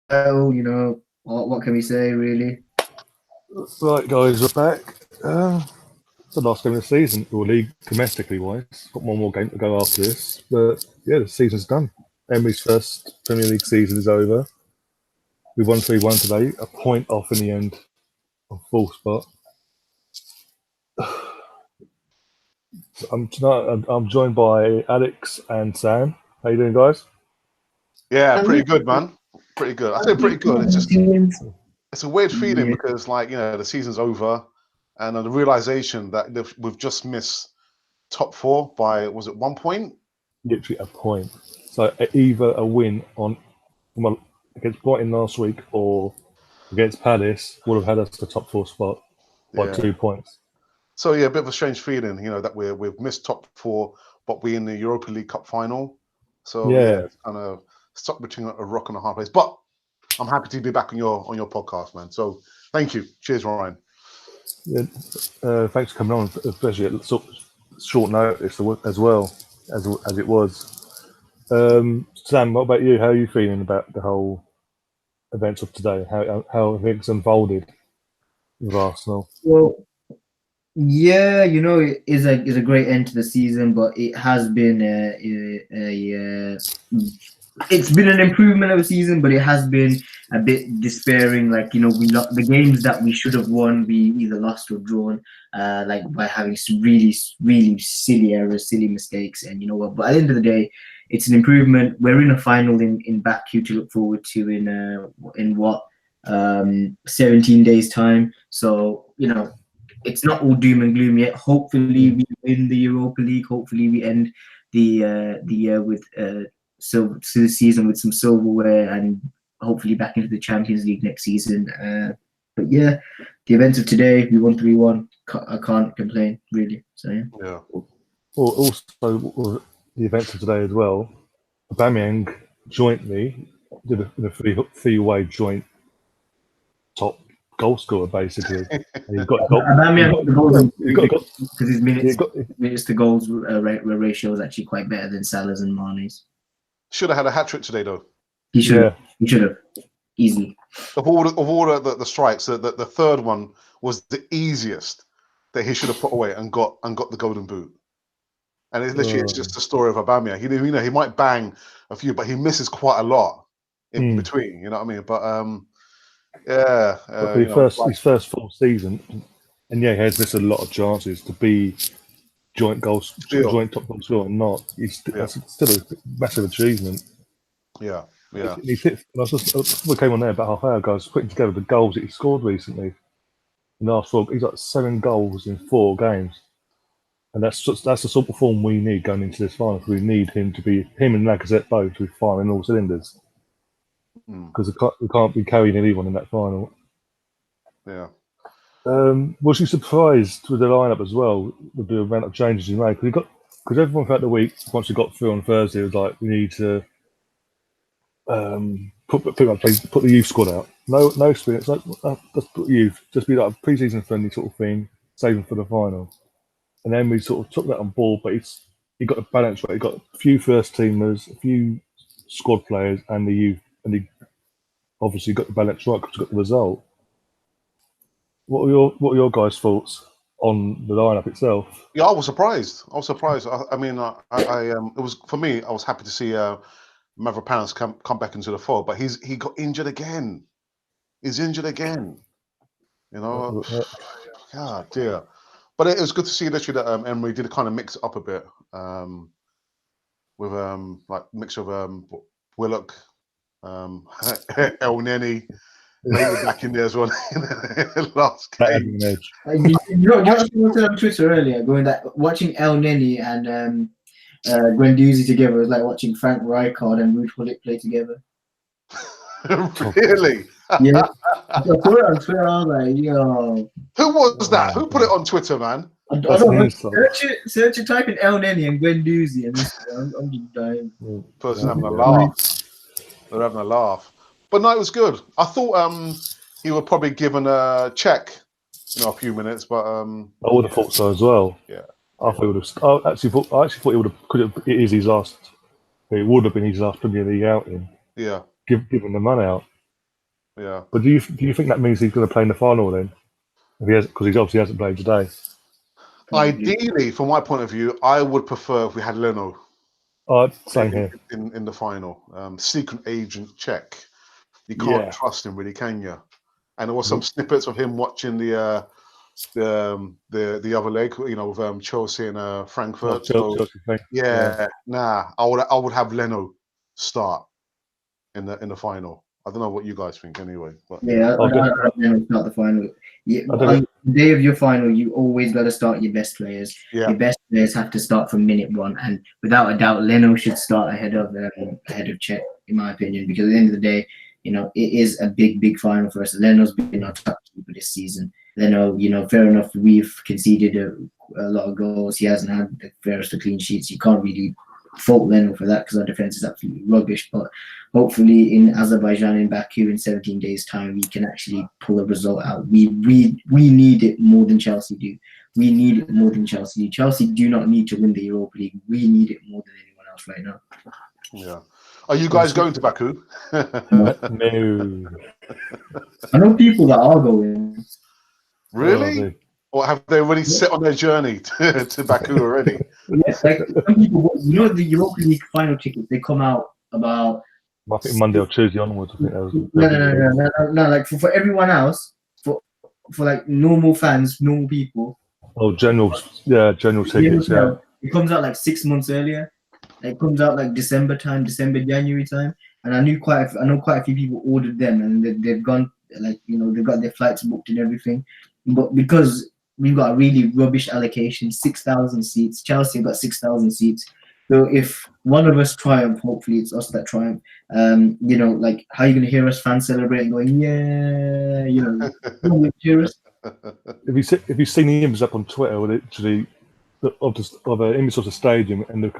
title. What can we say, really? Right, guys, we're back. It's the last game of the season, or league domestically wise. Got one more game to go after this, but yeah, the season's done. Emery's first Premier League season is over. We won 3-1 today, a point off in the end of full spot. Tonight I'm joined by Alex and Sam. How you doing, guys? Yeah, pretty good, man. Pretty good. I say pretty good. It's a weird feeling because, the season's over, and the realization that we've just missed top four by, was it 1 point? Literally a point. So either a win against Brighton last week or against Palace would have had us the top four spot by 2 points. So yeah, a bit of a strange feeling, that we've missed top four, but we're in the Europa League Cup final. So yeah, it's kind of stuck between a rock and a hard place. But I'm happy to be back on your podcast, man. So thank you. Cheers, Ryan. Yeah, thanks for coming on, especially at short notice as well as it was. Sam, what about you? How are you feeling about the whole events of today? How things unfolded with Arsenal? Well, yeah, it is a great end to the season, but it has been it's been an improvement of a season, but it has been a bit despairing. The games that we should have won, we either lost or drawn, by having some really, really silly errors, silly mistakes, and you know what? But at the end of the day, it's an improvement. We're in a final in Baku to look forward to in what 17 days time. So it's not all doom and gloom yet. Hopefully, we win the Europa League. Hopefully, we end the year with the season with some silverware, and hopefully back into the Champions League next season. But yeah, the events of today, we won 3-1. I can't complain, really. So yeah. Well, also the events of today as well. Aubameyang jointly did a three-way joint top goal scorer, basically. He's got the goals because his minutes to goals ratio is actually quite better than Salah's and Mane's. Should have had a hat trick today, though. He should have. He should have easily. Of all the strikes, the third one was the easiest that he should have put away and got the golden boot. And it's just the story of Aubameyang. He might bang a few, but he misses quite a lot in between. You know what I mean? But his first full season, and he has missed a lot of chances to be joint top goal scorer or not. That's still a massive achievement. Yeah. We came on there about half hour ago. I was putting together the goals that he scored recently. In the last 4, he's got 7 goals in 4 games, and that's the sort of form we need going into this final. We need him and Lacazette both to be firing all cylinders, because we can't be carrying anyone in that final. Yeah. Was you surprised with the lineup as well, with the amount of changes he made? Because everyone throughout the week, once we got through on Thursday, it was like, we need to put the youth squad out. No experience. Let's put youth. Just be like a pre-season friendly sort of thing, save them for the final. And then we sort of took that on board, but he got a balance right. He got a few first teamers, a few squad players, and the youth, and he obviously got the balance right because he got the result. What were your guys' thoughts on the lineup itself? Yeah, I was surprised. I mean, it was, for me, I was happy to see Mavropanos come back into the fold, but he got injured again. He's injured again. God dear. But it was good to see literally that Emery did kind of mix it up a bit with mixture of Willock, El Neni. Maybe back in there as well in the last game. You on Twitter earlier, watching El Neni and Guendouzi together was like watching Frank Rijkaard and Ruud Gullit play together. Really? Yeah. I put it on Twitter. I was like, yo. Who was that? Who put it on Twitter, man? I don't know. Search it, type in El Neni and Guendouzi, and I'm just dying. Person having a laugh. They're having a laugh. But no, it was good. I thought he would probably given a check, a few minutes, but I would have thought so as well. Yeah, I thought he would have. I actually thought he would have. It is his last. It would have been his last Premier League outing. Yeah, Given the man out. Yeah. But do you think that means he's going to play in the final then? Because he obviously hasn't played today. Ideally, from my point of view, I would prefer if we had Leno Same here. in the final. Secret agent check. You can't trust him, really, can you? And there was some snippets of him watching the other leg, with Chelsea and Frankfurt. I would have Leno start in the final. I don't know what you guys think, anyway. But yeah, I don't not the final. Yeah, on the day of your final, you always got to start your best players. Yeah. Your best players have to start from minute one, and without a doubt, Leno should start ahead of Czech, in my opinion, because at the end of the day, it is a big final for us. Leno's been our top keeper this season. Leno, fair enough, we've conceded a lot of goals. He hasn't had the fairest of clean sheets. You can't really fault Leno for that because our defense is absolutely rubbish. But hopefully in Azerbaijan, in Baku, in 17 days' time, we can actually pull a result out. We need it more than Chelsea do. We need it more than Chelsea do. Chelsea do not need to win the Europa League. We need it more than anyone else right now. Yeah. Are you guys going to Baku? No. I know people that are going. Really? Or have they already set on their journey to Baku already? Yes, like some people, the Europa League final tickets, they come out about. I think Monday or Tuesday onwards. I think that was. No. Like for everyone else, for like normal fans, normal people. Oh, general tickets. Yeah. It comes out like 6 months earlier. It comes out like December, January time, and I know quite a few people ordered them, and they've gone, they've got their flights booked and everything, but because we've got a really rubbish allocation, 6,000 seats. Chelsea got 6,000 seats. So if one of us triumph, hopefully it's us that triumph. How are you going to hear us fans celebrating, going, yeah, cheer us? If you've seen the images up on Twitter, literally of an image of the stadium and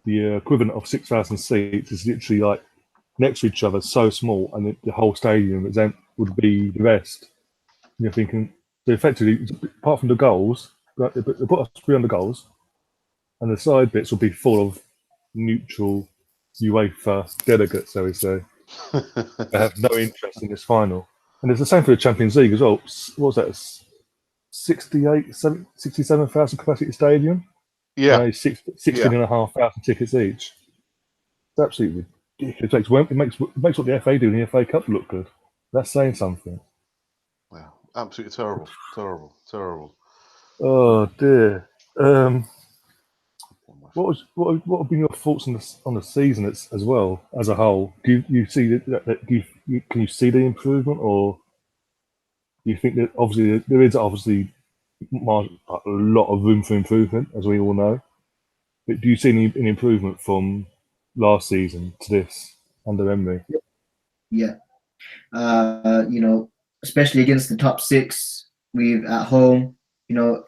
the equivalent of 6,000 seats is literally like next to each other, so small, and the whole stadium would be the rest. You're thinking, so effectively, apart from the goals, they put us 300 goals, and the side bits will be full of neutral UEFA delegates, so we say. They have no interest in this final. And it's the same for the Champions League as well. What was that? 67,000 capacity stadium? Yeah. 16,500 tickets each. It's absolutely ridiculous. It makes what the FA do in the FA Cup look good. That's saying something. Wow. Absolutely terrible. Oh dear. What have been your thoughts on the season as well as a whole? Do you see can you see the improvement, or do you think that obviously there is a lot of room for improvement, as we all know? But do you see any improvement from last season to this under Emery? Yeah. Especially against the top six, we've at home.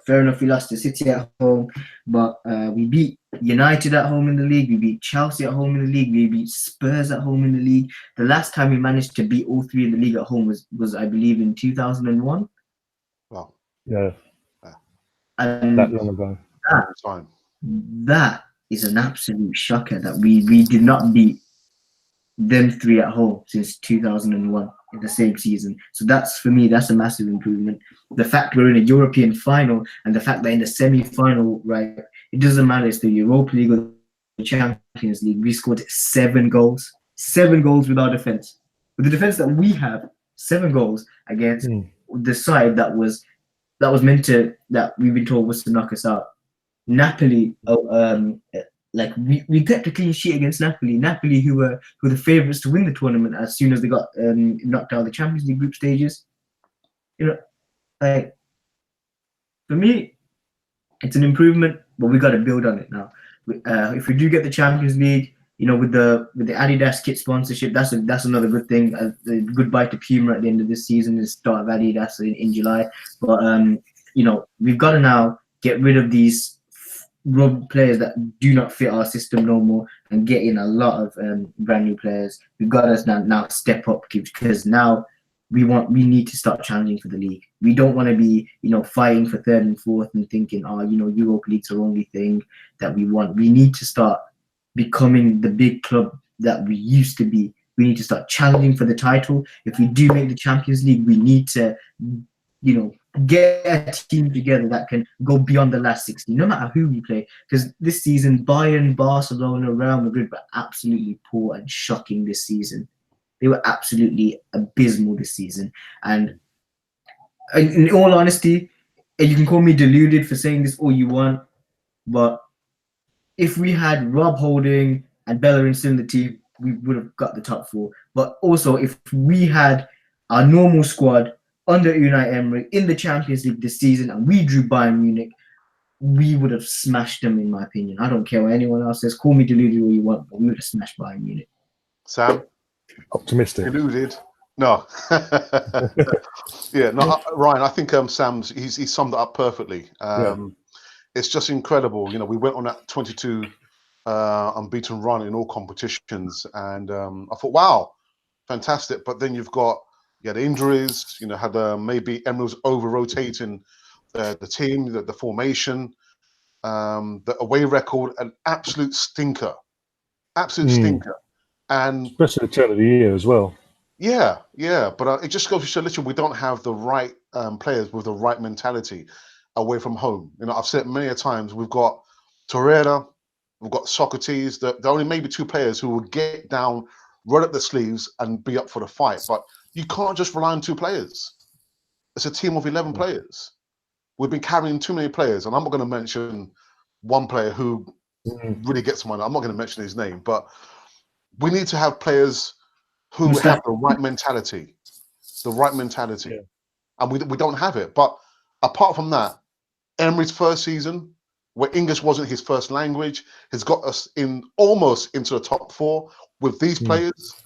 Fair enough, we lost to City at home, but we beat United at home in the league. We beat Chelsea at home in the league. We beat Spurs at home in the league. The last time we managed to beat all three in the league at home was I believe, in 2001. Wow. Yeah. And that long ago. That is an absolute shocker that we did not beat them three at home since 2001 in the same season. So for me, that's a massive improvement. The fact we're in a European final, and the fact that in the semi-final, right, it doesn't matter, it's the Europa League or the Champions League, we scored 7 goals. 7 goals with our defense. With the defense that we have, 7 goals against the side that we've been told was to knock us out. Napoli, we kept a clean sheet against Napoli. Napoli, who were the favourites to win the tournament as soon as they got knocked out of the Champions League group stages. For me, it's an improvement, but we got to build on it now. If we do get the Champions League, with the Adidas kit sponsorship, that's another good thing. Goodbye to Puma at the end of this season, the start of Adidas in July. But we've got to now get rid of these players that do not fit our system no more, and get in a lot of brand new players. We've got to now step up, because now we need to start challenging for the league. We don't want to be fighting for 3rd and 4th and thinking, Europa League's the only thing that we want. We need to start becoming the big club that we used to be We need to start challenging for the title. If we do make the Champions League, we need to, get a team together that can go beyond the last 16, no matter who we play. Because this season, Bayern, Barcelona, Real Madrid were absolutely poor and shocking this season. They were absolutely abysmal this season. And in all honesty, you can call me deluded for saying this all you want, but if we had Rob Holding and Bellerin still in the team, we would have got the top 4. But also, if we had our normal squad under Unai Emery in the Champions League this season and we drew Bayern Munich, we would have smashed them, in my opinion. I don't care what anyone else says. Call me deluded all you want, but we would have smashed Bayern Munich. Sam? Optimistic. Deluded? No. Yeah, no, Ryan, I think Sam's, he summed it up perfectly. It's just incredible. We went on that 22 unbeaten run in all competitions, and I thought, wow, fantastic. But then you had injuries, had maybe Emery was over-rotating the team, the formation, the away record, an absolute stinker. Stinker. And especially the turn of the year as well. Yeah, but it just goes to show, literally, we don't have the right players with the right mentality away from home. I've said it many a times, we've got Torreira, we've got Socrates, there are only maybe 2 players who will get down, roll up the sleeves and be up for the fight. But you can't just rely on 2 players. It's a team of 11 players. We've been carrying too many players, and I'm not going to mention one player who really gets money. I'm not going to mention his name, but we need to have players who have the right mentality, and we don't have it. But apart from that, Emery's first season, where English wasn't his first language, has got us almost into the top 4 with these players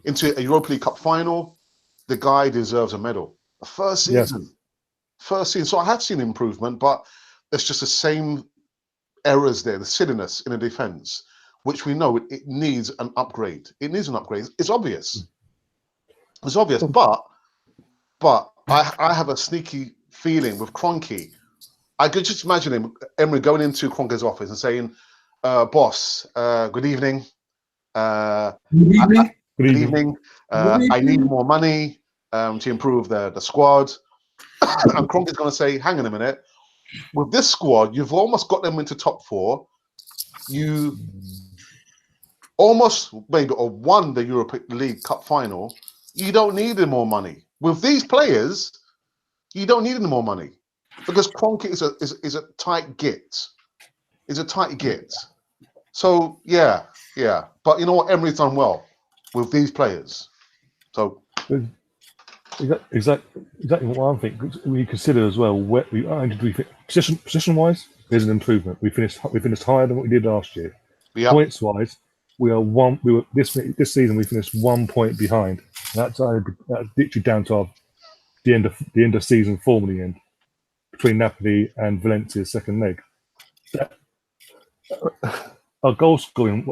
into a Europa League Cup final. The guy deserves a medal. The first season. So I have seen improvement, but it's just the same errors there, the silliness in the defense, which we know it needs an upgrade. It's obvious. But I have a sneaky feeling with Kroenke. I could just imagine Emery going into Kroenke's office and saying, "Boss, good evening. Good evening. I need more money to improve the squad." And Kroenke's going to say, "Hang on a minute. With this squad, you've almost got them into top 4. You almost maybe or won the Europa League Cup final. You don't need any more money. With these players, you don't need any more money because Kroenke is a tight git. So yeah. But you know what? Emery's done well with these players. So exactly what I'm thinking. We consider as well where position wise, there's an improvement. We finished higher than what we did last year. Points wise, this season we finished 1 point behind. That's literally down to the end of season form in the end between Napoli and Valencia's second leg. Our goal scoring,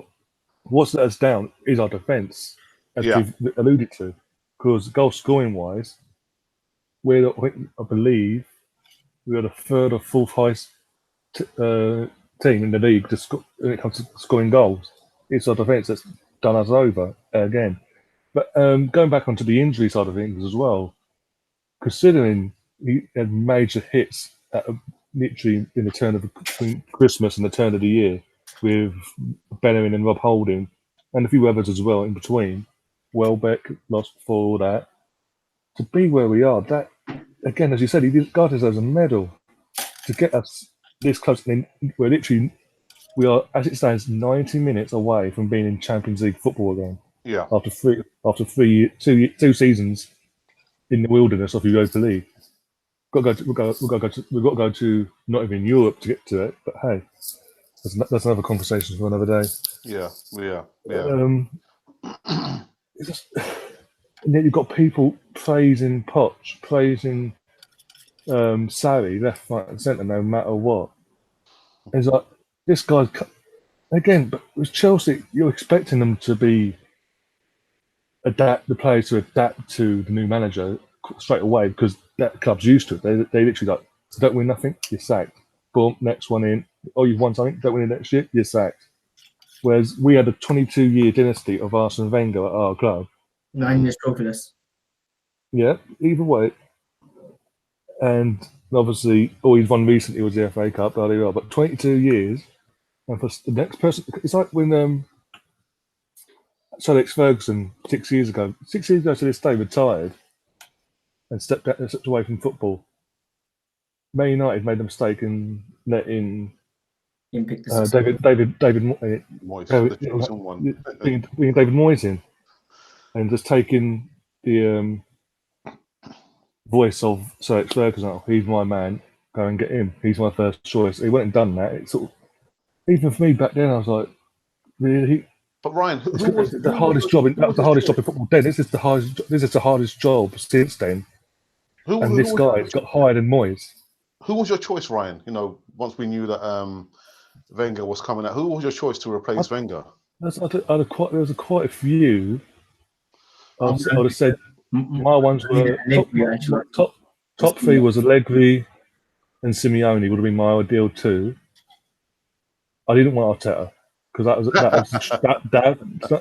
what's let us down is our defence, as we've alluded to, because goal scoring wise, I believe we're the 3rd or 4th highest team in the league when it comes to scoring goals. It's our defence that's done us over again. But going back onto the injury side of things as well, considering he had major hits literally in the turn of between Christmas and the turn of the year with Bellerin and Rob Holding and a few others as well in between. Welbeck lost before all that. To be where we are, that again, as you said, God deserves a medal to get us this close. I mean, we are, as it stands, 90 minutes away from being in Champions League football again. Yeah. After two seasons in the wilderness of Europa League, we've got to go to not even Europe to get to it. But hey, that's another conversation for another day. Yeah. It's just, and then you've got people praising Poch, praising Sarri, left, right, and centre, no matter what. It's like this guy's again, but with Chelsea, you're expecting them to the players to adapt to the new manager straight away because that club's used to it. They literally don't win nothing, you're sacked. Boom, next one in. Oh, you've won something, don't win it next year, you're sacked. Whereas we had a 22-year dynasty of Arsene Wenger at our club. 9 years trophyless. Yeah, either way. And obviously, all he's won recently was the FA Cup, blah, blah, blah. But 22 years, and for the next person, it's like when Sir Alex Ferguson 6 years ago to this day retired and stepped away from football. Man United made the mistake in letting David Moyes, the chosen one. bringing David Moyes in and just taking the voice of Sir Alex Ferguson. Oh, he's my man. Go and get him. He's my first choice. He went and done that. It's sort of, even for me back then, I was like, really? But Ryan, That was the hardest job in football then. This is the hardest job since then. This guy's got hired in Moyes. Who was your choice, Ryan? You know, once we knew that Wenger was coming out, who was your choice to replace Wenger? There was quite a few. I would have said my ones were top three was Allegri and Simeone would have been my ideal two. I didn't want Arteta because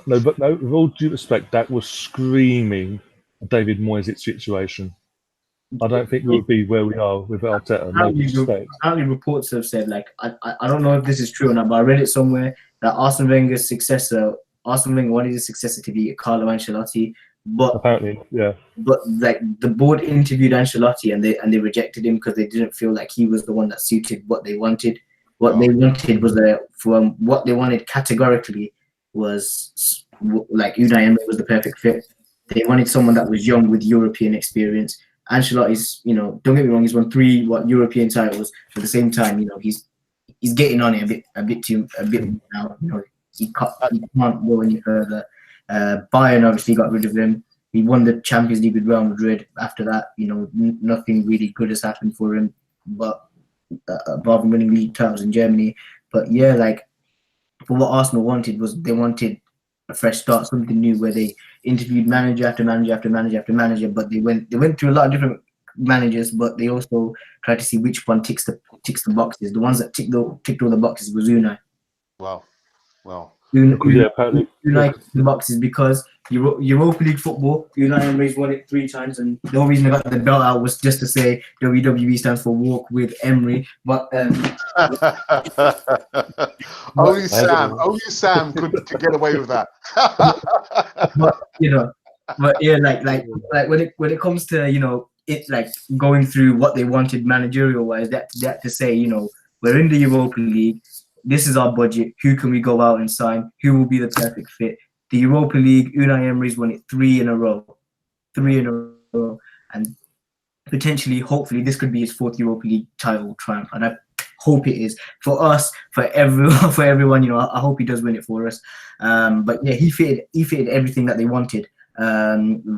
with all due respect, that was screaming a David Moyes situation. I don't think we would be where we are with Arteta. Apparently, reports have said, like, I don't know if this is true or not, but I read it somewhere that Arsene Wenger wanted his successor to be Carlo Ancelotti, but apparently, yeah. But like the board interviewed Ancelotti and they rejected him because they didn't feel like he was the one that suited what they wanted. What they wanted was what they wanted categorically was like Unai Emery was the perfect fit. They wanted someone that was young with European experience. Ancelotti's, don't get me wrong, he's won 3 European titles. At the same time, he's getting on it a bit now. He can't go any further. Bayern obviously got rid of him. He won the Champions League with Real Madrid. After that, nothing really good has happened for him, but apart from winning league titles in Germany. But yeah, like for what Arsenal wanted was they wanted a fresh start, something new, where they interviewed manager after manager after manager after manager. But they went through a lot of different managers, but they also tried to see which one ticks the boxes. The ones that ticked all the boxes was Unai. Wow. Unai ticked the boxes because Europa League football, Unai Emery's won it 3 times, and the only reason I got the belt out was just to say WWE stands for Walk with Emery. But only Sam could get away with that. but yeah, like when it comes to it, like going through what they wanted managerial wise, that to say we're in the Europa League. This is our budget. Who can we go out and sign? Who will be the perfect fit? The Europa League, Unai Emery's won it 3 in a row. And potentially, hopefully, this could be his 4th Europa League title triumph. And I hope it is. For us, for everyone, I hope he does win it for us. But yeah, he fitted everything that they wanted. Sanlehi,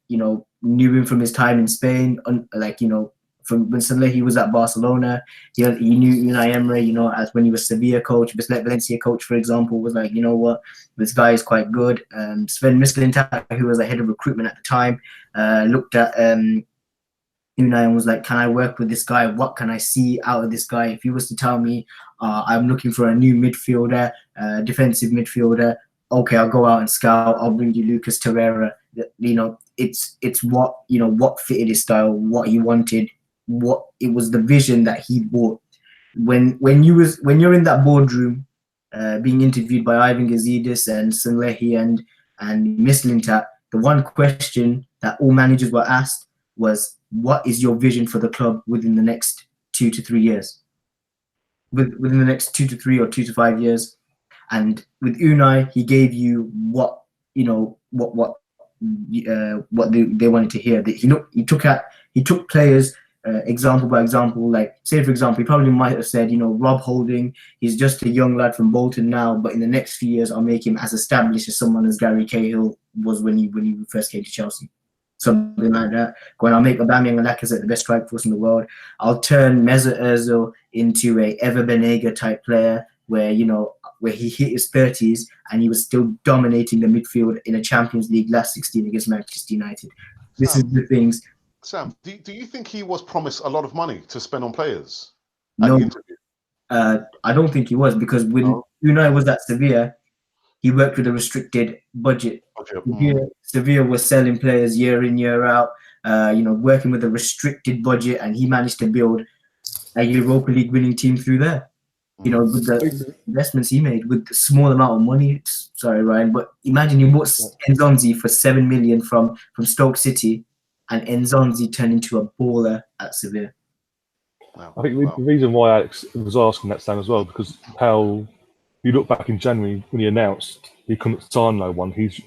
knew him from his time in Spain, from when Sanlehi was at Barcelona, he knew Unai Emery, as when he was Sevilla coach, Valencia coach, for example, was like, what, this guy is quite good. Sven Mislintat, who was the head of recruitment at the time, looked at Unai and was like, can I work with this guy? What can I see out of this guy? If he was to tell me, I'm looking for a new midfielder, defensive midfielder, okay, I'll go out and scout. I'll bring you Lucas Torreira. It's what fitted his style, what he wanted. What it was, the vision that he brought. When you're in that boardroom, being interviewed by Ivan Gazidis and Sanlehi and Mislintat, the one question that all managers were asked was, "What is your vision for the club within the next 2 to 3 years?" Within the next 2 to 3 or 2 to 5 years, and with Unai, he gave you what they wanted to hear. He took players. Example by example, like say for example, he probably might have said, Rob Holding, he's just a young lad from Bolton now, but in the next few years I'll make him as established as someone as Gary Cahill was when he first came to Chelsea. Something like that. When I'll make Aubameyang and Lacazette the best strike force in the world. I'll turn Mesut Ozil into a Ever Banega type player where he hit his 30s and he was still dominating the midfield in a Champions League last 16 against Manchester United. This is the things. Sam, do you think he was promised a lot of money to spend on players? No, I don't think he was, because when Unai was at Sevilla, he worked with a restricted budget. Sevilla was selling players year in, year out, working with a restricted budget, and he managed to build a Europa League winning team through there. With the investments he made with the small amount of money. Sorry, Ryan, but imagine you bought Enzonzi for 7 million from Stoke City, and Enzonzi turned into a baller at Sevilla. Wow. I think the reason why Alex was asking that, Stan, as well, because how you look back in January when he announced he couldn't sign no one, his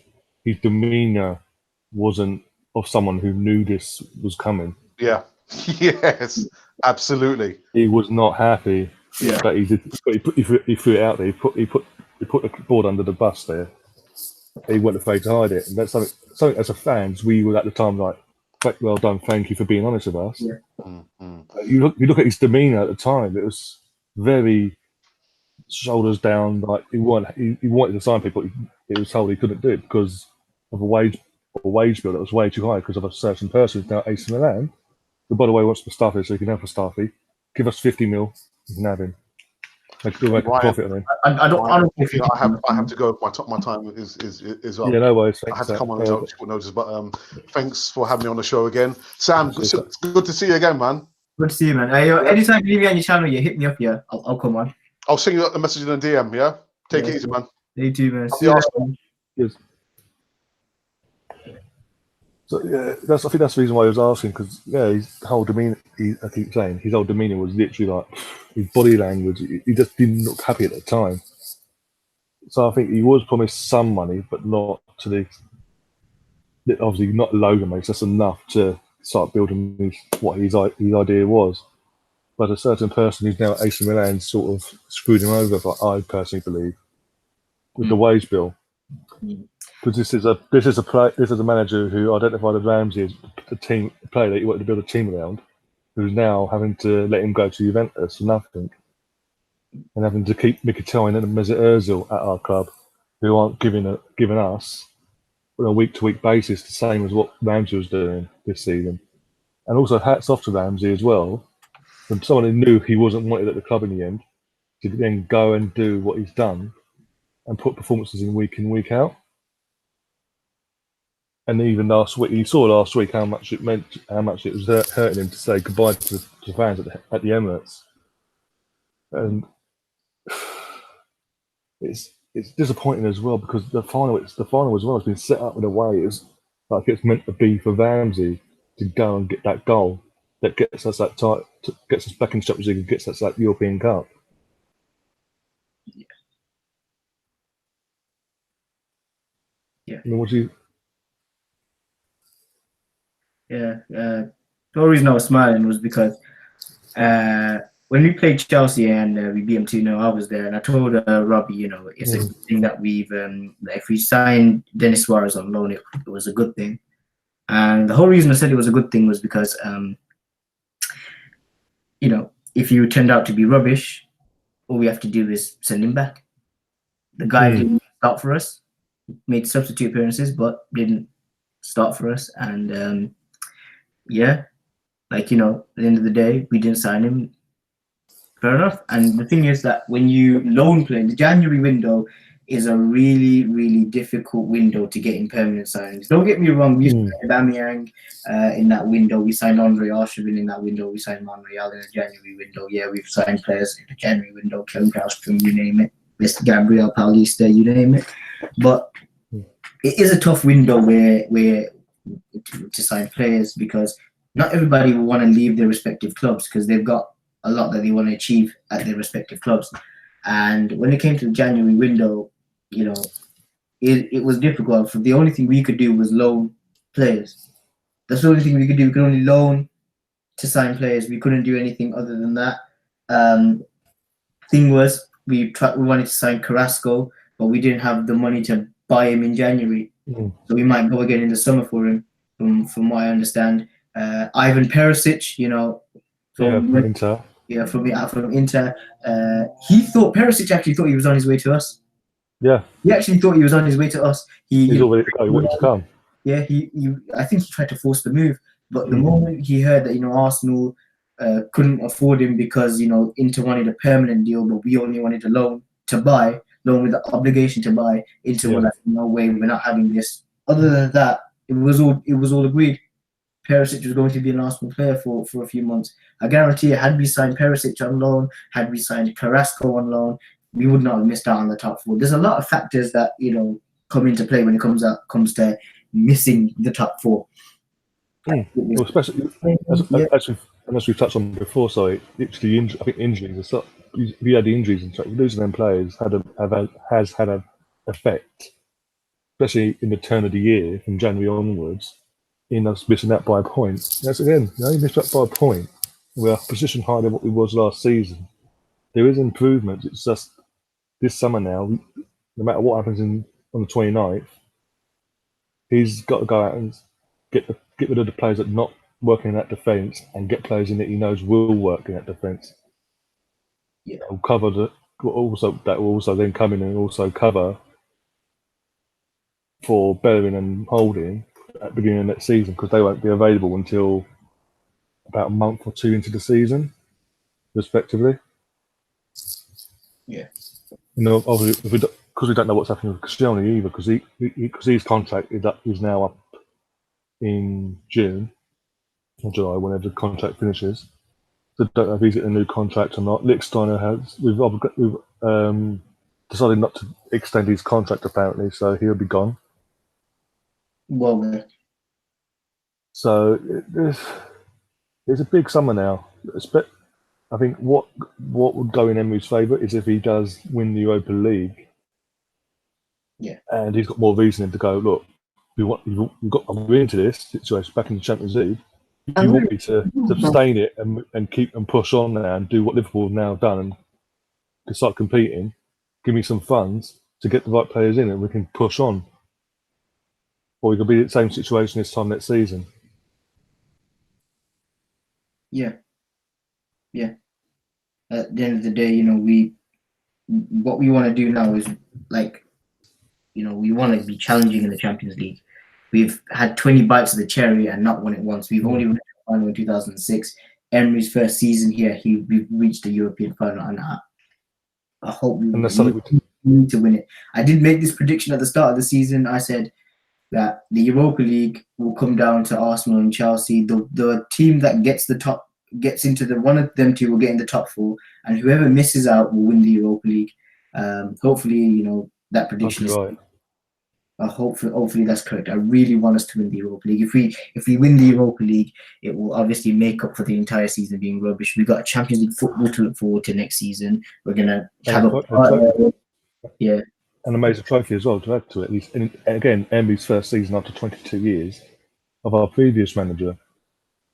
demeanour wasn't of someone who knew this was coming. Yeah. Yes. Absolutely. He was not happy. Yeah. But he threw it out there. He put the board under the bus there. He wasn't afraid to hide it. And that's something as a fans, we were at the time like, well done, thank you for being honest with us. Yeah. You look at his demeanour at the time, it was very shoulders down, like he wanted to sign people. He was told he couldn't do it because of a wage bill that was way too high because of a certain person who's now AC Milan. But by the way, wants Mustafi, so you can have Mustafi. Give us 50 mil, you can have him. Make a profit on him. I don't I have to go. My time is up. Yeah, no worries. I have to come on short notice, but thanks for having me on the show again, Sam. It's good to see you again, man. Good to see you, man. Anytime you leave me on your channel, you hit me up. Yeah, I'll come on. I'll send you a message in a DM. Yeah, take it easy, man. You too, man. See you later. Yes. So yeah, I think that's the reason why I was asking, because his whole demeanour. I keep saying his whole demeanour was literally like his body language. He just didn't look happy at the time. So I think he was promised some money, but not to the obviously not a load of money. Just enough to start building what his idea was. But a certain person who's now at AC Milan sort of screwed him over. But I personally believe with the wage bill. Because this is a manager who identified as Ramsey as a player that he wanted to build a team around, who's now having to let him go to Juventus for nothing, and having to keep Mkhitaryan and Mesut Ozil at our club, who aren't giving us on a week-to-week basis the same as what Ramsey was doing this season. And also hats off to Ramsey as well, from someone who knew he wasn't wanted at the club in the end, to then go and do what he's done and put performances in, week out. And even last week, you saw last week how much it was hurting him to say goodbye to fans at the Emirates. And it's disappointing as well, because the final as well has been set up in a way it's like it's meant to be for Ramsey to go and get that goal that gets us gets us back in Champions League and gets us that European Cup. Yeah. I mean, what do you? Yeah, the only reason I was smiling was because when we played Chelsea and we beat them 2-0, I was there, and I told Robbie, it's a good thing that we've if we signed Denis Suarez on loan, it was a good thing. And the whole reason I said it was a good thing was because if you turned out to be rubbish, all we have to do is send him back. The guy didn't start for us, made substitute appearances, but didn't start for us, and at the end of the day, we didn't sign him. Fair enough. And the thing is that when you loan play, the January window is a really, really difficult window to get in permanent signings. Don't get me wrong, we signed Aubameyang in that window, we signed Andre Arshavin in that window, we signed Monreal in the January window. Yeah, we've signed players in the January window, Kevin Kallstrom, you name it, Mr. Gabriel Paulista, you name it. But it is a tough window where to sign players, because not everybody will want to leave their respective clubs because they've got a lot that they want to achieve at their respective clubs. And when it came to the January window, it was difficult. The only thing we could do was loan players. That's the only thing we could do. We could only loan to sign players. We couldn't do anything other than that. Thing was, we wanted to sign Carrasco, but we didn't have the money to buy him in January. So we might go again in the summer for him, from what I understand. Ivan Perisic, from Inter. Yeah, from Inter. Perisic actually thought he was on his way to us. Yeah. He actually thought he was on his way to us. He's already wanted to come. Yeah, I think he tried to force the move, but the moment he heard that Arsenal couldn't afford him because Inter wanted a permanent deal, but we only wanted a loan with the obligation to buy. Inter were like, no way, we're not having this. Other than that, it was all agreed. Perisic was going to be an Arsenal player for a few months. I guarantee you, had we signed Perisic on loan, had we signed Carrasco on loan, we would not have missed out on the top four. There's a lot of factors that come into play when it comes to missing the top four. Well, especially as we've touched on before, sorry, it's the I think injuries. If you had the injuries and stuff, losing them players has had an effect, especially in the turn of the year from January onwards, in us missing out by a point. That's again, you missed out by a point. We are position higher than what we was last season. There is improvement. It's just this summer now, no matter what happens on the 29th, he's got to go out and get rid of the players that are not working in that defence and get players in that he knows will work in that defence. Yeah. Will cover that will also then come in and also cover for Bellerin and Holding at the beginning of next season, because they won't be available until about a month or two into the season, respectively. Yeah. Obviously, because we don't know what's happening with Koscielny either, because his contract is now up in June or July, whenever the contract finishes. So don't know if he's getting a new contract or not. Lichtsteiner we've decided not to extend his contract apparently, so he'll be gone. Well, so it's a big summer now. I think what would go in Emery's favour is if he does win the Europa League. Yeah. And he's got more reason to go, look, we're into this situation back in the Champions League. You want me to sustain it and keep and push on now and do what Liverpool have now done and to start competing. Give me some funds to get the right players in and we can push on. Or we could be in the same situation this time next season. Yeah. At the end of the day, what we want to do now is we want to be challenging in the Champions League. We've had 20 bites of the cherry and not won it once. We've only won the final in 2006. Emery's first season here, we've reached the European final, and I hope we need to win it. I did make this prediction at the start of the season. I said that the Europa League will come down to Arsenal and Chelsea. The team that gets into one of them two will get in the top four, and whoever misses out will win the Europa League. Hopefully, that prediction is right. Hopefully that's correct. I really want us to win the Europa League. If we win the Europa League, it will obviously make up for the entire season being rubbish. We've got Champions League football to look forward to next season. We're gonna have an amazing trophy as well to add to it. At least, and again, Emery's first season after 22 years of our previous manager.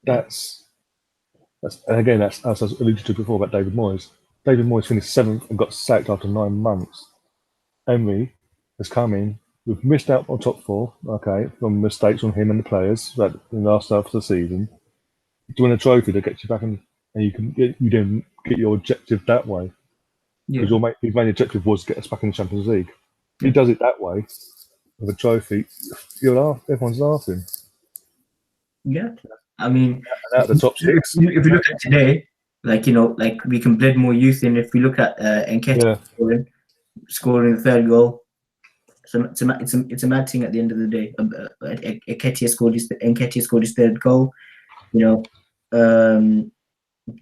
That's as I alluded to before about David Moyes. David Moyes finished 7th and got sacked after 9 months. Emery has come in. We've missed out on top 4, from mistakes from him and the players in the last half of the season. To win a trophy that gets you back and you then get your objective that way. Because his main objective was to get us back in the Champions League. If he does it that way, with a trophy, everyone's laughing. Yeah. I mean, out the top 6. If we look at today, we can blend more youth in. If we look at Nketiah scoring the 3rd goal, so it's a mad thing at the end of the day. Nketiah scored his 3rd goal.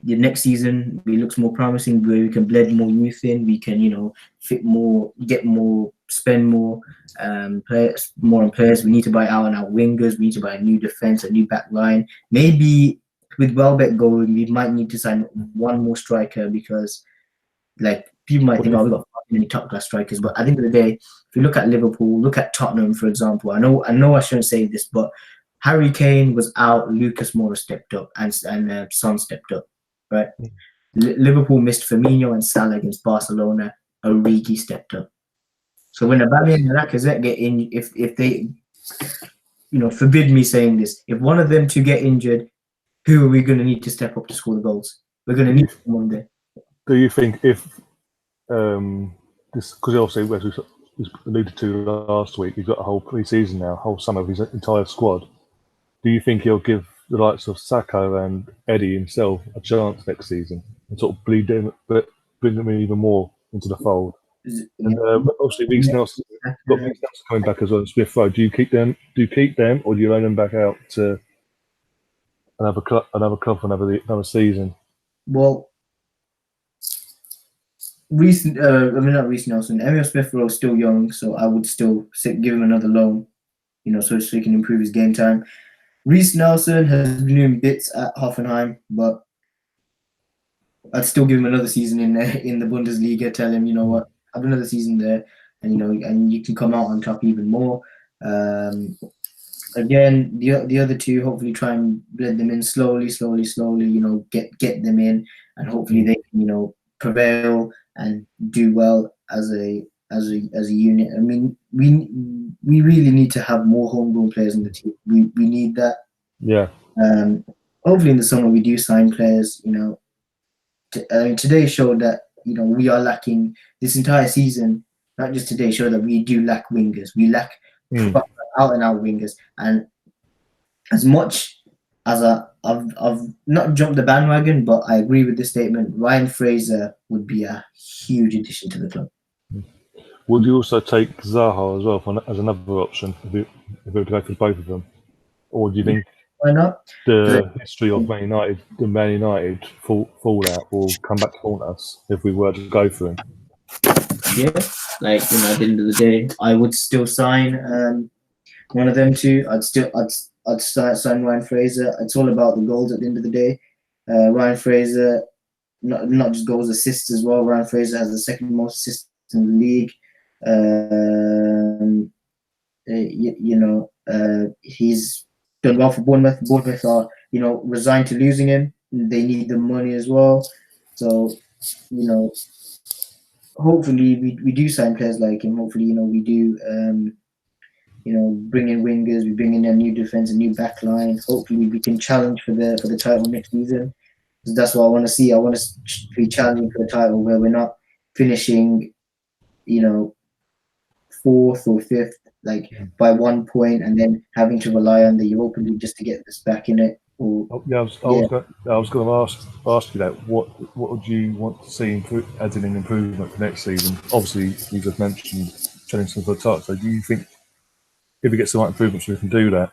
The next season it looks more promising where we can blend more youth in. We can fit more, get more, spend more, players more on players. We need to buy out on our wingers. We need to buy a new defense, a new back line. Maybe with Welbeck going, we might need to sign one more striker because people might think, we've got many top class strikers, but at the end of the day, if you look at Liverpool, look at Tottenham, for example. I know I shouldn't say this, but Harry Kane was out, Lucas Moura stepped up, and Son stepped up, right? Liverpool missed Firmino and Salah against Barcelona. Origi stepped up. So when Aubameyang and Lacazette get in, if they, forbid me saying this, if one of them two get injured, who are we going to need to step up to score the goals? We're going to need someone there. Do you think if this, because obviously as we alluded to last week, he's got a whole pre-season now, whole summer of his entire squad. Do you think he'll give the likes of Sacco and Eddie himself a chance next season and sort of bring them in even more into the fold. And obviously, Reece Nelson got Reece Nelson coming back as well. Smith Rowe. Do you keep them? Or do you loan them back out to another club for another season? Well, not Reece Nelson. Emil Smith Rowe is still young, so I would still give him another loan, so he can improve his game time. Reece Nelson has been doing bits at Hoffenheim, but I'd still give him another season in the Bundesliga. Tell him, what, have another season there, and and you can come out on top even more. Again, the other two, hopefully try and blend them in slowly. Get them in, and hopefully they can prevail and do well as a unit. I mean, we really need to have more homegrown players in the team. We need that. Yeah. Hopefully in the summer we do sign players. Today showed that we are lacking this entire season. Not just today showed that we do lack wingers. We lack out and out wingers. And as much as I've not jumped the bandwagon, but I agree with this statement. Ryan Fraser would be a huge addition to the club. Would you also take Zaha as well as another option if we were to go for both of them, or do you think why not? The history of Man United fallout will come back to haunt us if we were to go for him? Yeah, at the end of the day, I would still sign one of them two. I'd sign Ryan Fraser. It's all about the goals at the end of the day. Ryan Fraser, not just goals, assists as well. Ryan Fraser has the second most assists in the league. He's done well for Bournemouth. Bournemouth are, resigned to losing him. They need the money as well. So, hopefully we do sign players like him. Hopefully, we do, bring in wingers. We bring in a new defense, a new back line. Hopefully, we can challenge for the title next season. Because that's what I want to see. I want to be challenging for the title where we're not finishing, fourth or fifth, by 1 point, and then having to rely on the Europa League just to get us back in it. I was going to ask you that. What would you want to see as an improvement for next season? Obviously, you just mentioned challenging for the title. So, do you think if we get some right improvements, we can do that?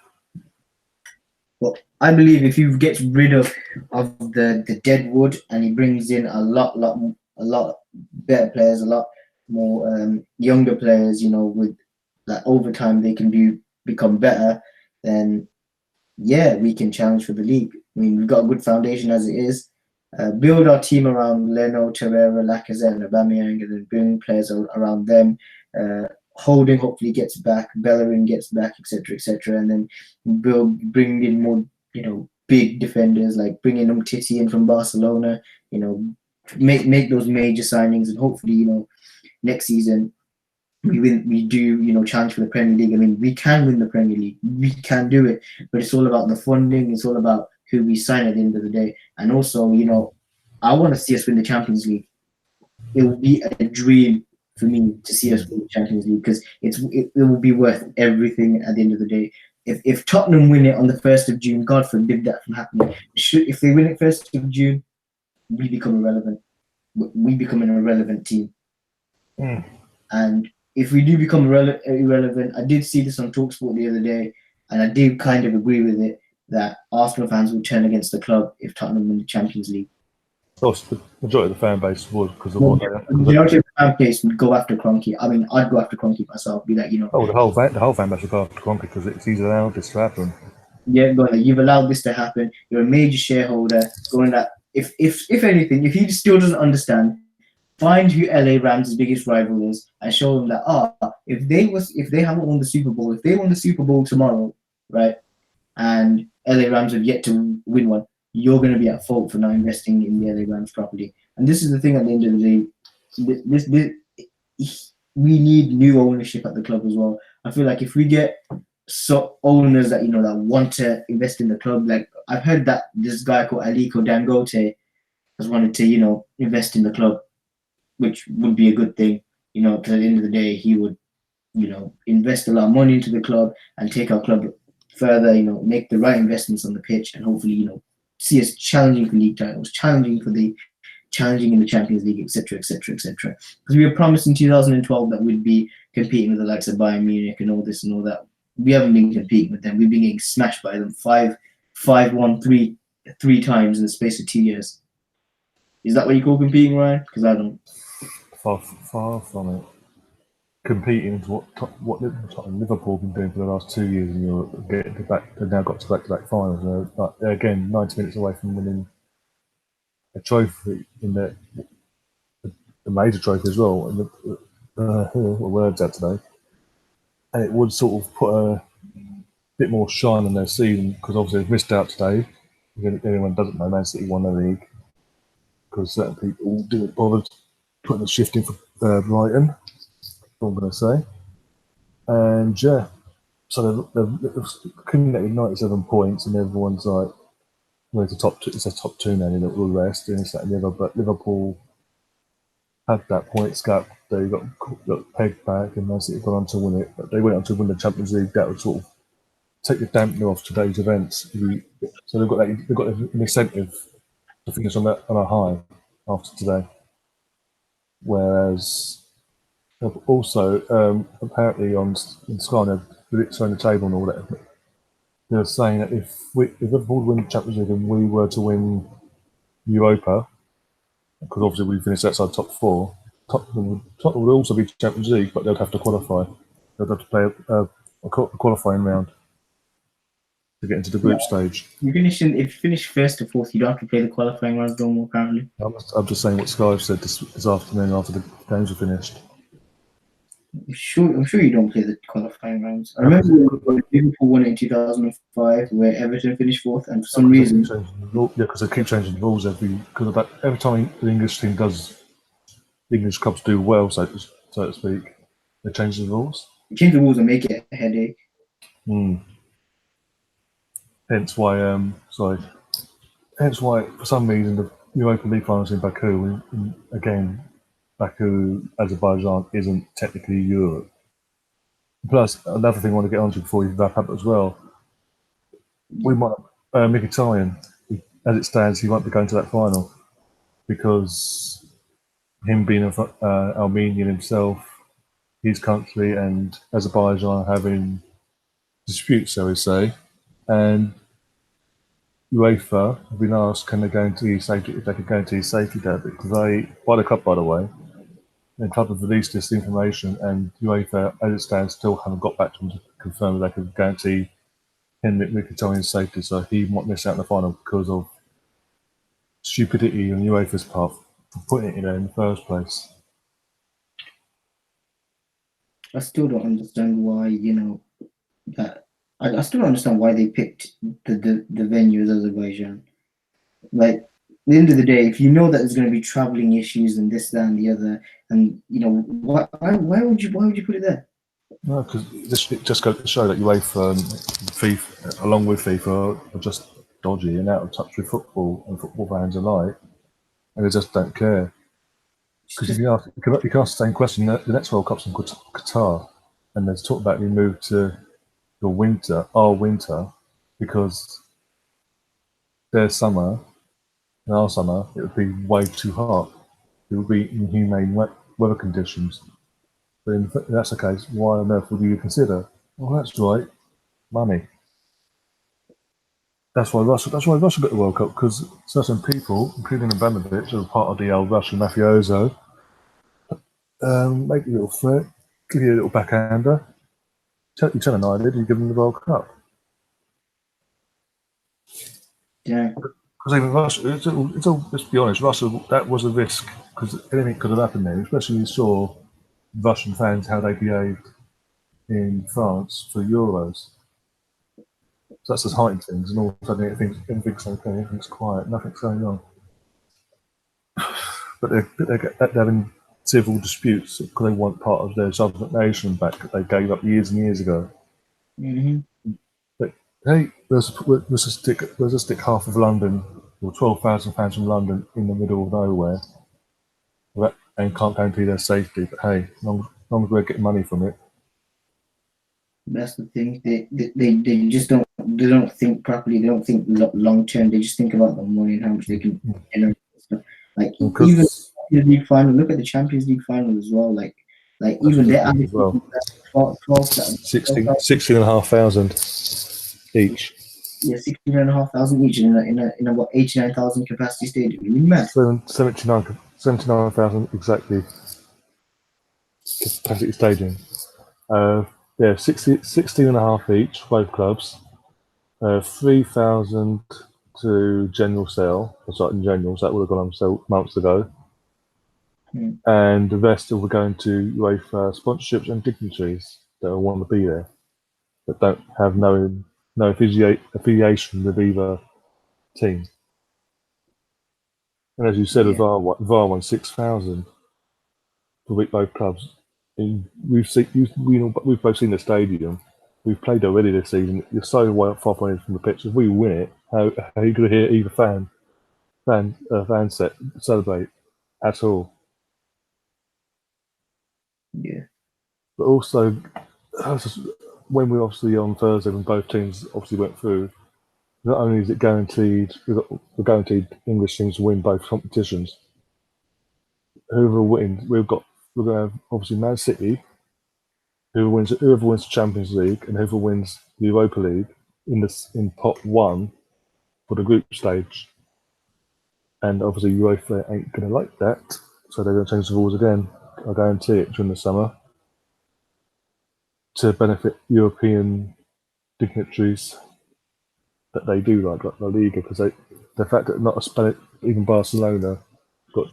Well, I believe if he gets rid of the dead wood and he brings in a lot better players, a lot more younger players, with over time they can become better, then yeah, we can challenge for the league. I mean, we've got a good foundation as it is. Build our team around Leno, Torreira, Lacazette, and Aubameyang, and then bring players around them. Holding hopefully gets back, Bellerin gets back, etc., and then bring in more, big defenders, like bringing Umtiti in from Barcelona. Make those major signings, and hopefully, next season we do, challenge for the Premier League. I mean, we can win the Premier League. We can do it, but it's all about the funding. It's all about who we sign at the end of the day. And also, I want to see us win the Champions League. It would be a dream for me to see us win the Champions League, because it will be worth everything at the end of the day. If Tottenham win it on the 1st of June, God forbid that from happening. If they win it 1st of June, we become irrelevant. We become an irrelevant team. And if we do become irrelevant, I did see this on TalkSport the other day, and I did kind of agree with it, that Arsenal fans will turn against the club if Tottenham win the Champions League. The majority of the fan base would, because of the majority of the fan base would go after Kroenke. I mean, I'd go after Kroenke myself. Be like, the whole fan base would go after Kroenke because he's allowed this to happen. Yeah, you've allowed this to happen. You're a major shareholder. Going that if anything, if he still doesn't understand, find who LA Rams' biggest rival is and show them that if they haven't won the Super Bowl, if they won the Super Bowl tomorrow, right, and LA Rams have yet to win one, you're going to be at fault for not investing in the LA Rams properly. And this is the thing at the end of the day. We need new ownership at the club as well. I feel like if we get owners that that want to invest in the club, like I've heard that this guy called Aliko Dangote has wanted to invest in the club, which would be a good thing, because at the end of the day he would invest a lot of money into the club and take our club further, make the right investments on the pitch, and hopefully, see us challenging for league titles, challenging in the Champions League, etc., etc., etc. Because we were promised in 2012 that we'd be competing with the likes of Bayern Munich and all this and all that. We haven't been competing with them. We've been getting smashed by them 5-1, three times in the space of 2 years. Is that what you call competing, Ryan? Because I don't. Far from it. Competing is what Liverpool have been doing for the last 2 years in Europe. They've now got to back-to-back finals. They're again 90 minutes away from winning a trophy in the major trophy as well. And words out today, and it would sort of put a bit more shine on their season, because obviously they've missed out today. If anyone doesn't know, Man City won the league because certain people didn't bother putting a shift in for Brighton. What I'm going to say, and yeah, so they've accumulated 97 points, and everyone's like, well, it's a top two. It's a top two now. All the rest, and it's that and the other. But Liverpool had that points gap. They got pegged back, and Man City got on to win it. But they went on to win the Champions League. That would sort of take the dampener off today's events. So they've got an incentive to finish on a high after today. Whereas also apparently in Sky, they're showing the table and all that. They're saying that if Liverpool win the Champions League and we were to win Europa, because obviously we finished outside top four, Tottenham would also be Champions League, but they'd have to qualify. They'd have to play a qualifying round to get into the group stage. If you finish first or fourth, you don't have to play the qualifying rounds no more, apparently. I'm just saying what Sky said this afternoon after the games were finished. I'm sure you don't play the qualifying rounds. I remember when Liverpool won it in 2005, where Everton finished fourth, and for some reason, because they keep changing the rules every time the English team does, the English clubs do well, so to speak, they change the rules. They change the rules and make it a headache. Hence why, for some reason, the Europa League finals in Baku, again, Baku, Azerbaijan isn't technically Europe. Plus, another thing I want to get onto before we wrap up as well, we might Mkhitaryan, as it stands, he won't be going to that final because him being Armenian himself, his country and Azerbaijan having disputes, shall we say, and UEFA have been asked, can they guarantee safety, if they can guarantee safety there, because by the club, by the way, the club have released this information, and UEFA, as it stands, still haven't got back to them to confirm that they can guarantee him Mkhitaryan's safety, so he might miss out in the final because of stupidity on UEFA's part for putting it in there in the first place. I still don't understand why, that I still don't understand why they picked the venue as Azerbaijan. Like, at the end of the day, if you know that there's going to be traveling issues and this, that, and the other, and why would you put it there? No, because it just goes to show that UEFA and FIFA, along with FIFA, are just dodgy and out of touch with football and football fans alike, and they just don't care. Because you can ask the same question. The next World Cup's in Qatar, and there's talk about we move to our winter, because their summer and our summer, it would be way too hot. It would be inhumane weather conditions. But if that's the case, why on earth would you consider? Well, that's right, money. That's why Russia got the World Cup, because certain people, including Abramovich, who are part of the old Russian mafioso, make a little threat, give you a little backhander, you tell an eyelid, you give them the World Cup. Yeah. Because even Russia, it's all, let's be honest, Russia, that was a risk, because anything could have happened there, especially you saw Russian fans, how they behaved in France for Euros. So that's just heightened things, and all of a sudden everything's okay, everything's quiet, nothing's going on. But they're having civil disputes because they want part of their sovereign nation back that they gave up years and years ago. Mm-hmm. But hey, let's just stick half of London, or 12,000 fans from London, in the middle of nowhere, and can't guarantee their safety. But hey, as long as we're getting money from it, That's the thing. They just don't think properly. They don't think long term. They just think about the money and how much they can generate. Stuff. Like even Because the League final. Look at the Champions League final as well. Like that's even they're ridiculous as allocating well. 16,500 each. yeah, 16,500 each in a what 89,000 capacity stadium. You mad? 79,000 exactly capacity stadium. Yeah, 16 and a half each, both clubs. 3,000 to general sale. Sorry, in general, so that would have gone on sale months ago. And the rest will be going to UEFA sponsorships and dignitaries that will want to be there, but don't have no affiliation with either team. And as you said, with VAR won 6,000 for both clubs. And we've both seen the stadium. We've played already this season. You're so far away from the pitch. If we win it, how are you going to hear either fan set celebrate at all? Yeah. But also, when we obviously on Thursday, when both teams obviously went through, not only is it guaranteed, we're guaranteed English teams to win both competitions. Whoever wins, we're going to have obviously Man City, whoever wins the Champions League and whoever wins the Europa League in pot one for the group stage. And obviously UEFA ain't going to like that, so they're going to change the rules again. I guarantee it during the summer to benefit European dignitaries that they do like La Liga, because the fact that not a Spanish, even Barcelona got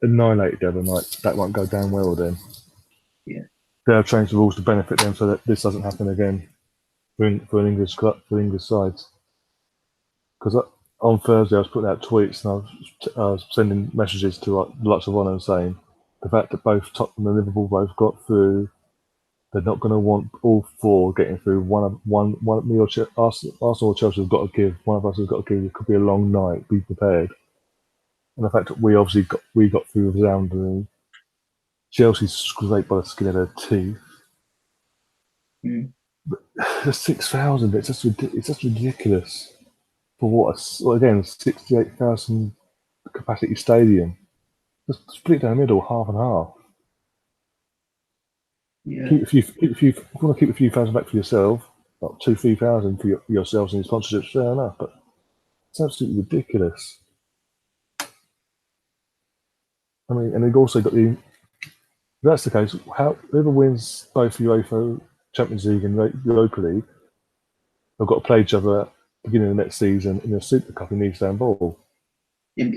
annihilated the other night, that won't go down well then. Yeah. They'll change the rules to benefit them so that this doesn't happen again for an English club, for English sides. Because on Thursday I was putting out tweets and I was sending messages to lots of Honour saying the fact that both Tottenham and Liverpool both got through, they're not going to want all four getting through. Arsenal or Chelsea have got to give. One of us has got to give. It could be a long night. Be prepared. And the fact that we obviously got through resoundingly. Chelsea scraped by the skin of their teeth. But the 6,000. It's just ridiculous for what? Again, 68,000 capacity stadium. Just split it down the middle, half and half. Yeah. If you want to keep a few thousand back for yourself, like 2,000-3,000 for yourselves and your sponsorships, fair enough. But it's absolutely ridiculous. I mean, and they've also got the. If that's the case, whoever wins both UEFA Champions League and Europa League, they've got to play each other at the beginning of the next season in the Super Cup in Istanbul. In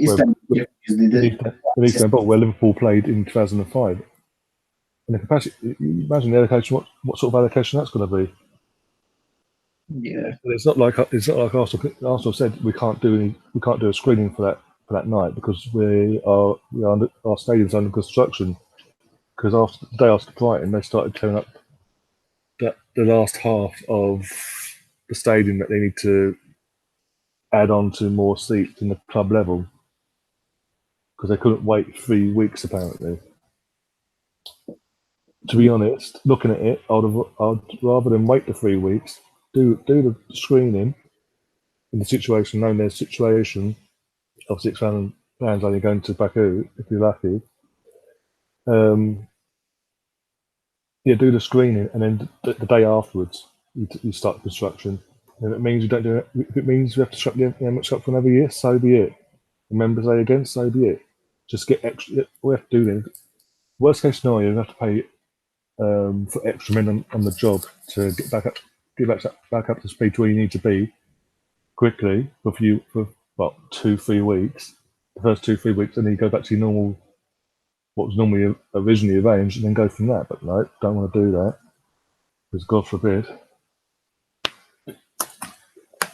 Istanbul, where Liverpool played in 2005. And the capacity, imagine the allocation. What sort of allocation that's going to be? Yeah, it's not like Arsenal said we can't do a screening for that night because our stadium's under construction. Because after the day after Brighton, they started tearing up the last half of the stadium that they need to add on to more seats in the club level because they couldn't wait 3 weeks apparently. To be honest, looking at it, I'd rather than wait the 3 weeks, do the screening in the situation, knowing their situation of 6,000 fans only going to Baku if you're lucky. Do the screening and then the day afterwards you start construction. And if it means you don't do it, if it means we have to shut the much up for another year, so be it. And members say again, so be it. Just get extra. We have to do then. Worst case scenario, you have to pay for extra men on the job to get back up to speed to where you need to be quickly for 2-3 weeks. The first 2-3 weeks, and then you go back to your normal, what was normally originally arranged, and then go from that. But no, don't want to do that because God forbid.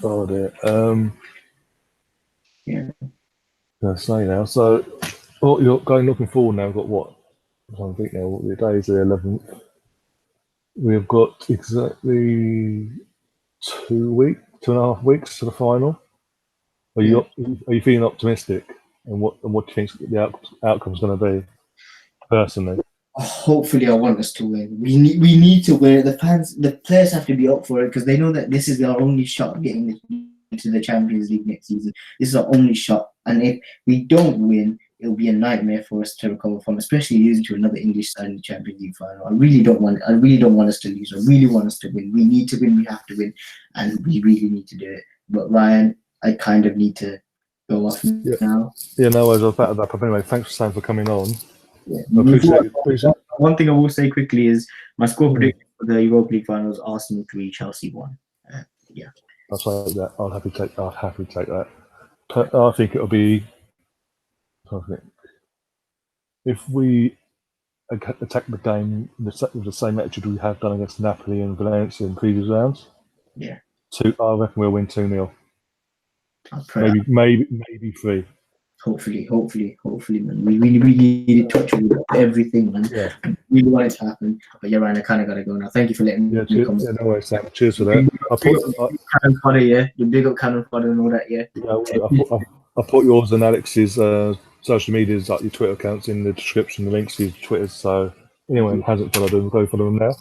Oh dear. yeah. Gonna say now. So, what you're looking forward now? We've got what? I'm trying to think now. What the day is? The 11th. We've got exactly 2.5 weeks to the final. Are you feeling optimistic? And what do you think the outcome's going to be? Personally, Hopefully, I want us to win. We need to win. The players have to be up for it because they know that this is our only shot of getting into the Champions League next season. This is our only shot, and if we don't win, it'll be a nightmare for us to recover from, especially losing to another English side in the Champions League final. I really don't want. I really don't want us to lose. I really want us to win. We need to win. We have to win, and we really need to do it. But Ryan, I kind of need to go off now. Yeah, no worries. I was about that. But anyway, thanks Sam for coming on. Yeah. I appreciate it. One thing I will say quickly is my score prediction for the Europa League finals: Arsenal 3, Chelsea 1. Yeah, I'll take that. I'll happily take that. But I think it'll be. If we attack the game with the same attitude we have done against Napoli and Valencia in previous rounds, yeah. I reckon we'll win 2-0. Maybe 3. Hopefully, man. We really need to touch with everything, man. Yeah. I really want it to happen. But yeah, Ryan, I kind of gotta go now. Thank you for letting me come. Yeah, no worries, Sam. Cheers for that. Cannon fodder, yeah. You big up cannon fodder and all that, yeah. I put yours and Alex's social medias, like your Twitter accounts, in the description, the links to your Twitters. So anyone who hasn't followed them, go follow them now.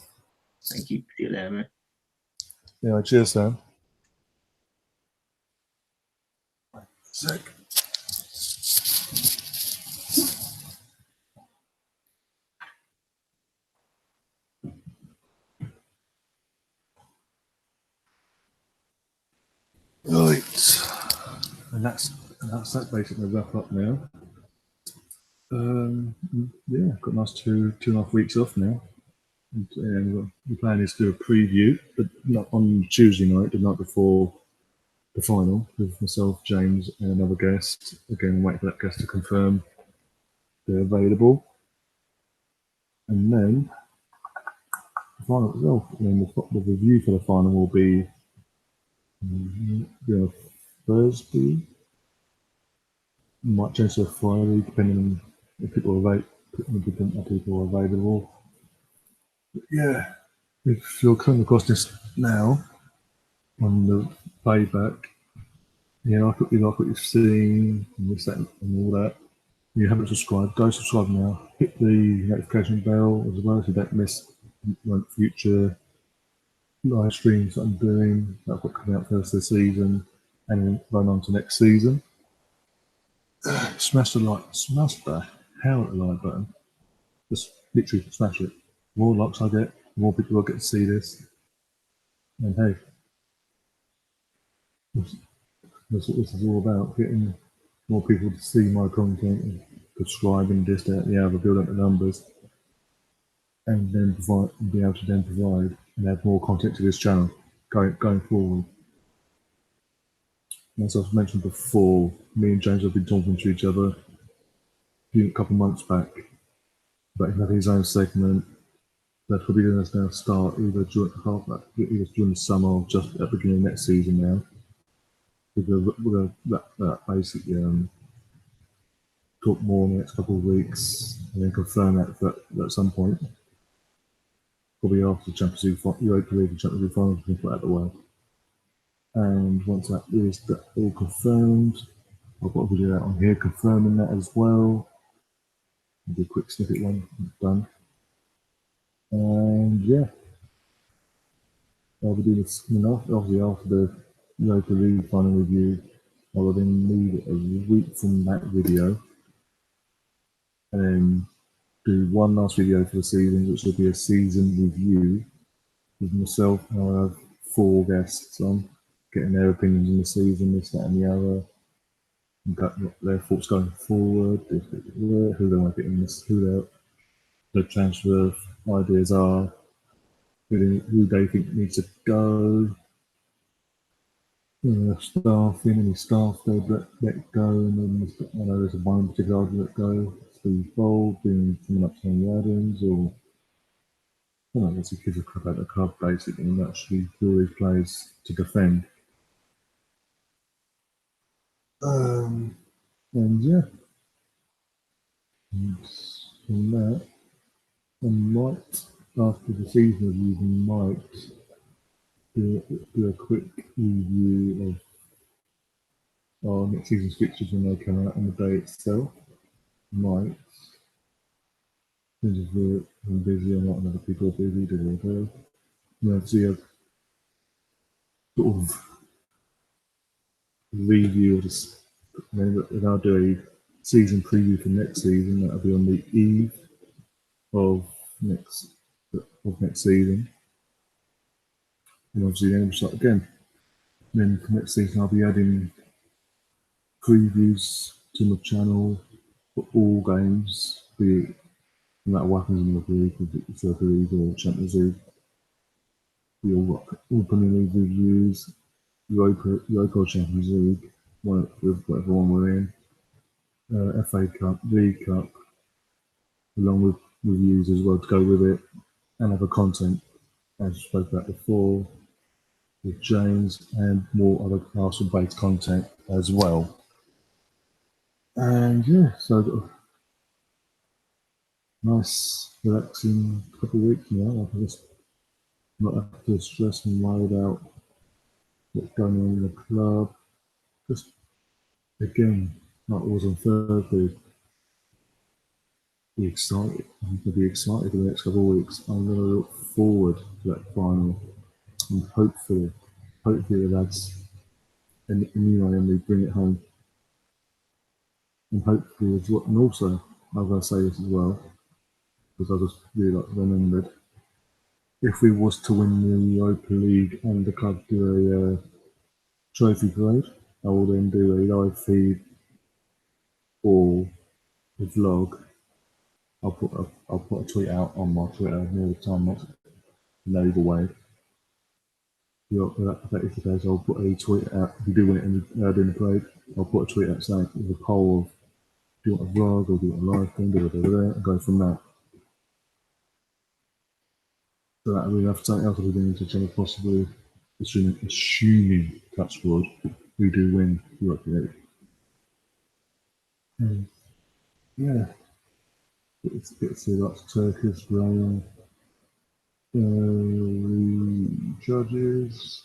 Thank you. See you later, man. Anyway, cheers, Sam. Sick. Right, and that's basically wrap up now. Yeah, got a nice 2.5 weeks off now. And the plan is to do a preview, but not on Tuesday night, the night before the final, with myself, James, and another guest. Again, wait for that guest to confirm they're available, and then the final itself. And then the review for the final will be Thursday. Might change to a Friday, depending on if people are available. But yeah, if you're coming across this now on the playback, yeah, I like what you're seeing and this, that, and all that. If you haven't subscribed, go subscribe now. Hit the notification bell as well so you don't miss future live streams that I'm doing. That I've got coming out first this season and then run on to next season. Smash the hell out of the like button. Just literally smash it. The more likes I get, the more people will get to see this. And hey, that's what this is all about, getting more people to see my content and subscribing, this, that, the other, build up the numbers, and then be able to provide and add more content to this channel going forward. As I've mentioned before, me and James have been talking to each other a couple months back about him having his own segment. That's probably going to now start either during the summer or just at the beginning of next season now. We're that basically talk more in the next couple of weeks and then confirm that at some point. Probably after the Champions League, Europa League and Champions League finals, we can put out the way. And once that is all confirmed, I've got a video out on here confirming that as well. I'll do a quick snippet one, done. And yeah, I'll be doing this obviously after the Europa League final review. I will then leave it a week from that video and then do one last video for the season, which will be a season review with myself. I'll have 4 guests on, getting their opinions on the season, this, that, and the other, and got their thoughts going forward, who they want to get in this, who their transfer ideas are, who they think needs to go, any staff they let go, and then I know there's one particular I'd let go, Steve Bold being coming up to Tony Adams, or it's a kid crap out the club basically, and actually do these players to defend. And yeah, and from that, I might, after the season review, might do a quick review of our next season's fixtures when they come out on the day itself. Might. terms of work, I'm busy, a lot of other people are busy, obviously a sort of review of this. And I'll do a season preview for next season. That'll be on the eve of next season. And obviously then we'll start again. Then for next season I'll be adding previews to my channel for all games, be it no matter what happens in the league, if it's Super League or Champions League. We all Premier League reviews, Europa Champions League, whatever one we're in, FA Cup, League Cup, along with reviews as well to go with it, and other content, as we spoke about before, with James, and more other Arsenal-based content as well. And yeah, so I've got a nice, relaxing couple of weeks now. I just not have to stress and worry about what's going on in the club. Just again, like it was on Thursday, be excited. I'm going to be excited for the next couple of weeks. I'm going to look forward to that final, and hopefully the lads and we bring it home. And hopefully as well, and also I'm going to say this as well, because I just really like remembered, if we was to win the Europa League and the club do a trophy parade, I will then do a live feed or a vlog. I'll put a tweet out on my Twitter near the time, not either way. That is the case. I'll put a tweet out. If you do win it during the parade, I'll put a tweet out saying with a poll of do you want a vlog or do you want a live thing, and go from that. So that we have something else to be doing to channel, possibly assuming touch wood, we do win the Europa League. Yeah, it's a lot of Turkish rain. Judges,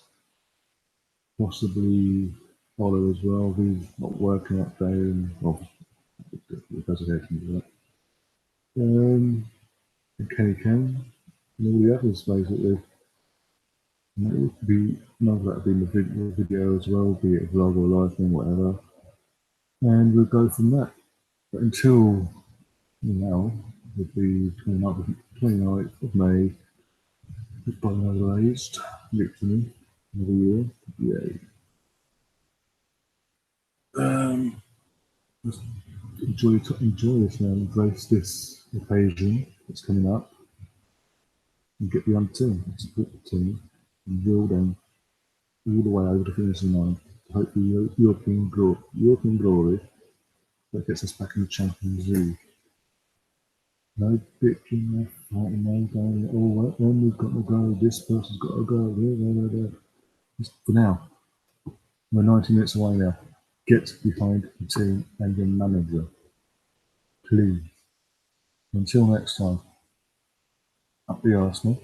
possibly Ola as well. He's not working that day, and the presentation for that. And Kenny Kane and all the others basically. And it would be none of that would be in the video as well, be it a vlog or a live thing, whatever. And we'll go from that. But until now, would be 29th of May. Goodbye another aged, literally, another year. Yay. Just enjoy this now, embrace this occasion that's coming up, and get behind the team, support the team, and reel them all the way over the finishing line. Hopefully, European glory that gets us back in the Champions League. No bitching, no fighting, no going, oh, when we've got to go, this person's got to go, Just for now, we're 90 minutes away now. Get behind the team and your manager, please. Until next time, up the Arsenal.